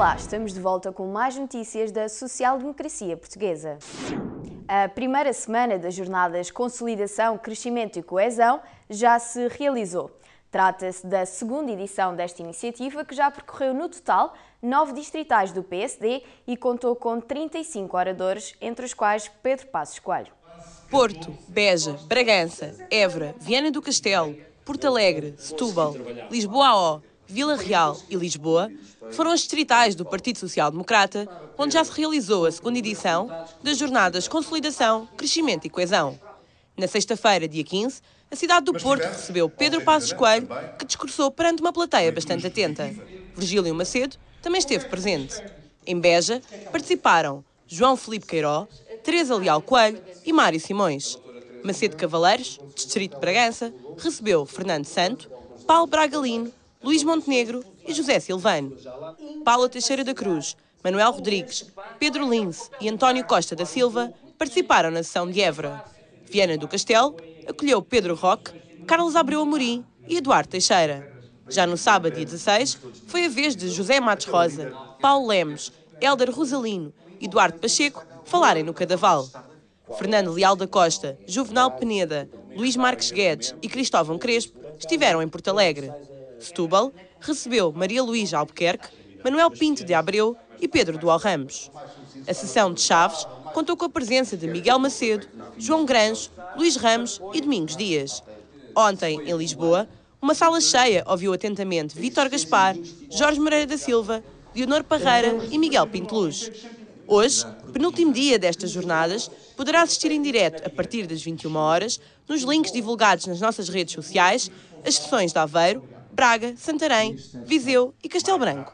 Olá, estamos de volta com mais notícias da social-democracia portuguesa. A primeira semana das jornadas Consolidação, Crescimento e Coesão já se realizou. Trata-se da segunda edição desta iniciativa, que já percorreu no total 9 distritais do PSD e contou com 35 oradores, entre os quais Pedro Passos Coelho. Porto, Beja, Bragança, Évora, Viana do Castelo, Porto Alegre, Setúbal, Lisboa-Ó, Vila Real e Lisboa foram as distritais do Partido Social Democrata, onde já se realizou a segunda edição das jornadas Consolidação, Crescimento e Coesão. Na sexta-feira, dia 15, a cidade do Porto recebeu Pedro Passos Coelho, que discursou perante uma plateia bastante atenta. Virgílio Macedo também esteve presente. Em Beja, participaram João Filipe Queiró, Teresa Leal Coelho e Mário Simões. Macedo Cavaleiros, distrito de Bragança, recebeu Fernando Santo, Paulo Bragalino, Luís Montenegro e José Silvano. Paula Teixeira da Cruz, Manuel Rodrigues, Pedro Lince e António Costa da Silva participaram na sessão de Évora. Viana do Castelo acolheu Pedro Roque, Carlos Abreu Amorim e Eduardo Teixeira. Já no sábado, dia 16, foi a vez de José Matos Rosa, Paulo Lemos, Hélder Rosalino e Eduardo Pacheco falarem no Cadaval. Fernando Leal da Costa, Juvenal Peneda, Luís Marques Guedes e Cristóvão Crespo estiveram em Porto Alegre. Setúbal recebeu Maria Luísa Albuquerque, Manuel Pinto de Abreu e Pedro Dual Ramos. A sessão de Chaves contou com a presença de Miguel Macedo, João Granjo, Luís Ramos e Domingos Dias. Ontem, em Lisboa, uma sala cheia ouviu atentamente Vítor Gaspar, Jorge Moreira da Silva, Leonor Parreira e Miguel Pinto Luz. Hoje, penúltimo dia destas jornadas, poderá assistir em direto, a partir das 21 horas, nos links divulgados nas nossas redes sociais, as sessões de Aveiro, Braga, Santarém, Viseu e Castelo Branco.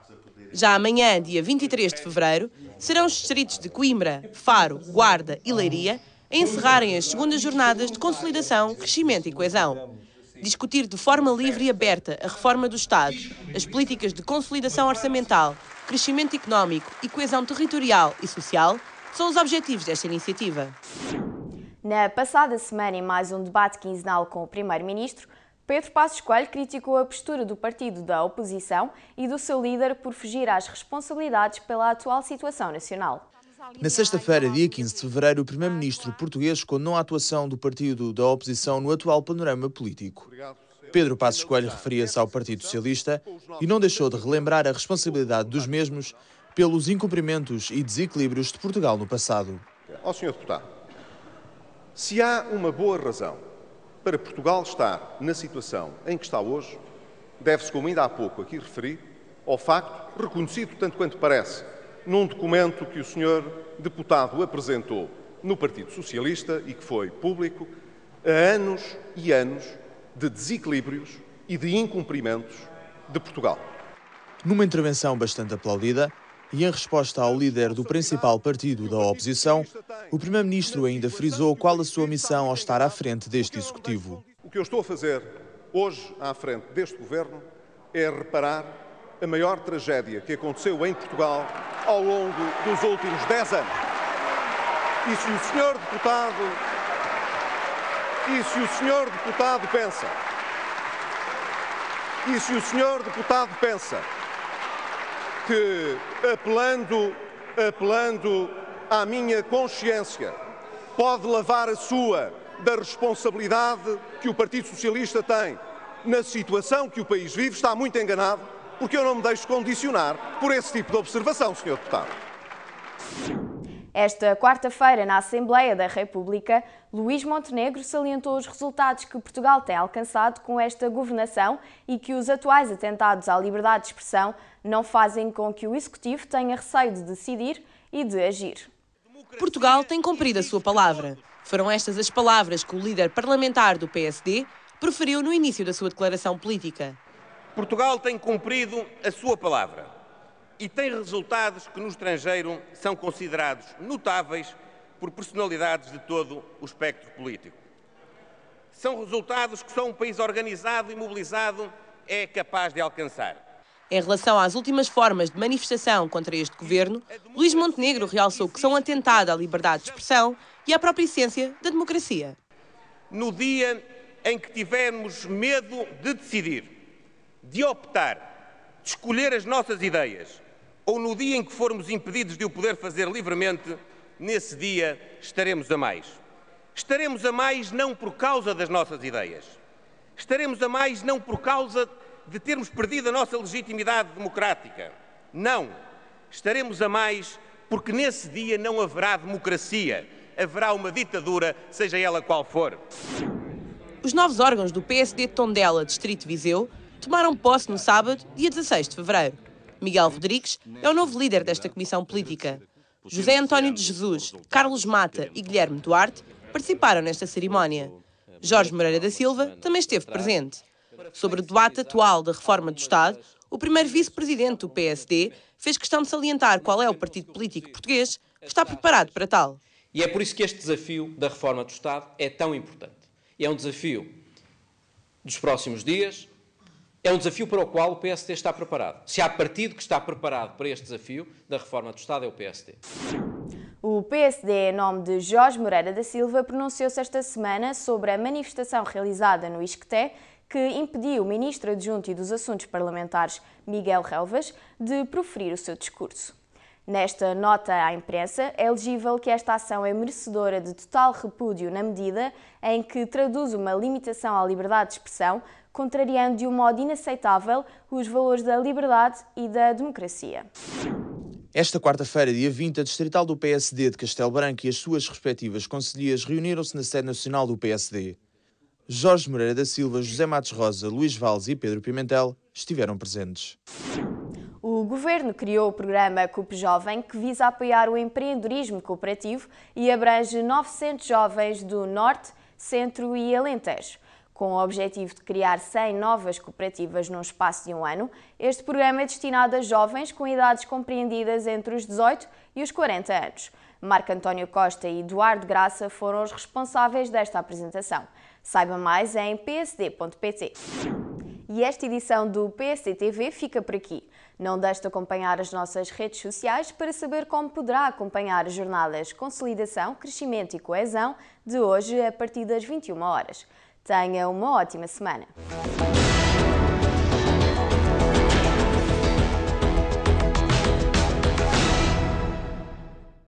Já amanhã, dia 23 de fevereiro, serão os distritos de Coimbra, Faro, Guarda e Leiria a encerrarem as segundas jornadas de Consolidação, Crescimento e Coesão. Discutir de forma livre e aberta a reforma do Estado, as políticas de consolidação orçamental, crescimento económico e coesão territorial e social são os objetivos desta iniciativa. Na passada semana, em mais um debate quinzenal com o Primeiro-Ministro, Pedro Passos Coelho criticou a postura do partido da oposição e do seu líder por fugir às responsabilidades pela atual situação nacional. Na sexta-feira, dia 15 de fevereiro, o primeiro-ministro português condenou a atuação do partido da oposição no atual panorama político. Pedro Passos Coelho referia-se ao Partido Socialista e não deixou de relembrar a responsabilidade dos mesmos pelos incumprimentos e desequilíbrios de Portugal no passado. Ó Sr. Deputado, se há uma boa razão para Portugal estar na situação em que está hoje, deve-se, como ainda há pouco aqui referi, ao facto, reconhecido tanto quanto parece, num documento que o Sr. Deputado apresentou no Partido Socialista e que foi público, há anos e anos de desequilíbrios e de incumprimentos de Portugal. Numa intervenção bastante aplaudida e em resposta ao líder do principal partido da oposição, o primeiro-ministro ainda frisou qual a sua missão ao estar à frente deste executivo. O que eu estou a fazer hoje à frente deste governo é reparar a maior tragédia que aconteceu em Portugal ao longo dos últimos 10 anos. E se o senhor deputado pensa que apelando à minha consciência pode lavar a sua da responsabilidade que o Partido Socialista tem na situação que o país vive, está muito enganado, porque eu não me deixo condicionar por esse tipo de observação, Sr. Deputado. Esta quarta-feira, na Assembleia da República, Luís Montenegro salientou os resultados que Portugal tem alcançado com esta governação e que os atuais atentados à liberdade de expressão não fazem com que o Executivo tenha receio de decidir e de agir. Portugal tem cumprido a sua palavra. Foram estas as palavras que o líder parlamentar do PSD proferiu no início da sua declaração política. Portugal tem cumprido a sua palavra e tem resultados que no estrangeiro são considerados notáveis por personalidades de todo o espectro político. São resultados que só um país organizado e mobilizado é capaz de alcançar. Em relação às últimas formas de manifestação contra este governo, Luís Montenegro realçou que são atentado à liberdade de expressão e à própria essência da democracia. No dia em que tivermos medo de decidir, de optar, de escolher as nossas ideias, ou no dia em que formos impedidos de o poder fazer livremente, nesse dia estaremos a mais. Estaremos a mais não por causa das nossas ideias. Estaremos a mais não por causa de termos perdido a nossa legitimidade democrática. Não. Estaremos a mais porque nesse dia não haverá democracia. Haverá uma ditadura, seja ela qual for. Os novos órgãos do PSD de Tondela, Distrito de Viseu, tomaram posse no sábado, dia 16 de fevereiro. Miguel Rodrigues é o novo líder desta comissão política. José António de Jesus, Carlos Mata e Guilherme Duarte participaram nesta cerimónia. Jorge Moreira da Silva também esteve presente. Sobre o debate atual da reforma do Estado, o primeiro vice-presidente do PSD fez questão de salientar qual é o partido político português que está preparado para tal. E é por isso que este desafio da reforma do Estado é tão importante. É um desafio dos próximos dias, é um desafio para o qual o PSD está preparado. Se há partido que está preparado para este desafio da reforma do Estado, é o PSD. O PSD, em nome de Jorge Moreira da Silva, pronunciou-se esta semana sobre a manifestação realizada no Isqueté que impediu o ministro adjunto e dos Assuntos Parlamentares, Miguel Relvas, de proferir o seu discurso. Nesta nota à imprensa, é legível que esta ação é merecedora de total repúdio na medida em que traduz uma limitação à liberdade de expressão, contrariando de um modo inaceitável os valores da liberdade e da democracia. Esta quarta-feira, dia 20, a distrital do PSD de Castelo Branco e as suas respectivas conselheiras reuniram-se na sede nacional do PSD. Jorge Moreira da Silva, José Matos Rosa, Luís Valls e Pedro Pimentel estiveram presentes. O Governo criou o programa CUP Jovem, que visa apoiar o empreendedorismo cooperativo e abrange 900 jovens do Norte, Centro e Alentejo. Com o objetivo de criar 100 novas cooperativas num espaço de um ano, este programa é destinado a jovens com idades compreendidas entre os 18 e os 40 anos. Marco António Costa e Eduardo Graça foram os responsáveis desta apresentação. Saiba mais em psd.pt. E esta edição do PSD TV fica por aqui. Não deixe de acompanhar as nossas redes sociais para saber como poderá acompanhar as jornadas Consolidação, Crescimento e Coesão de hoje a partir das 21 horas. Tenha uma ótima semana.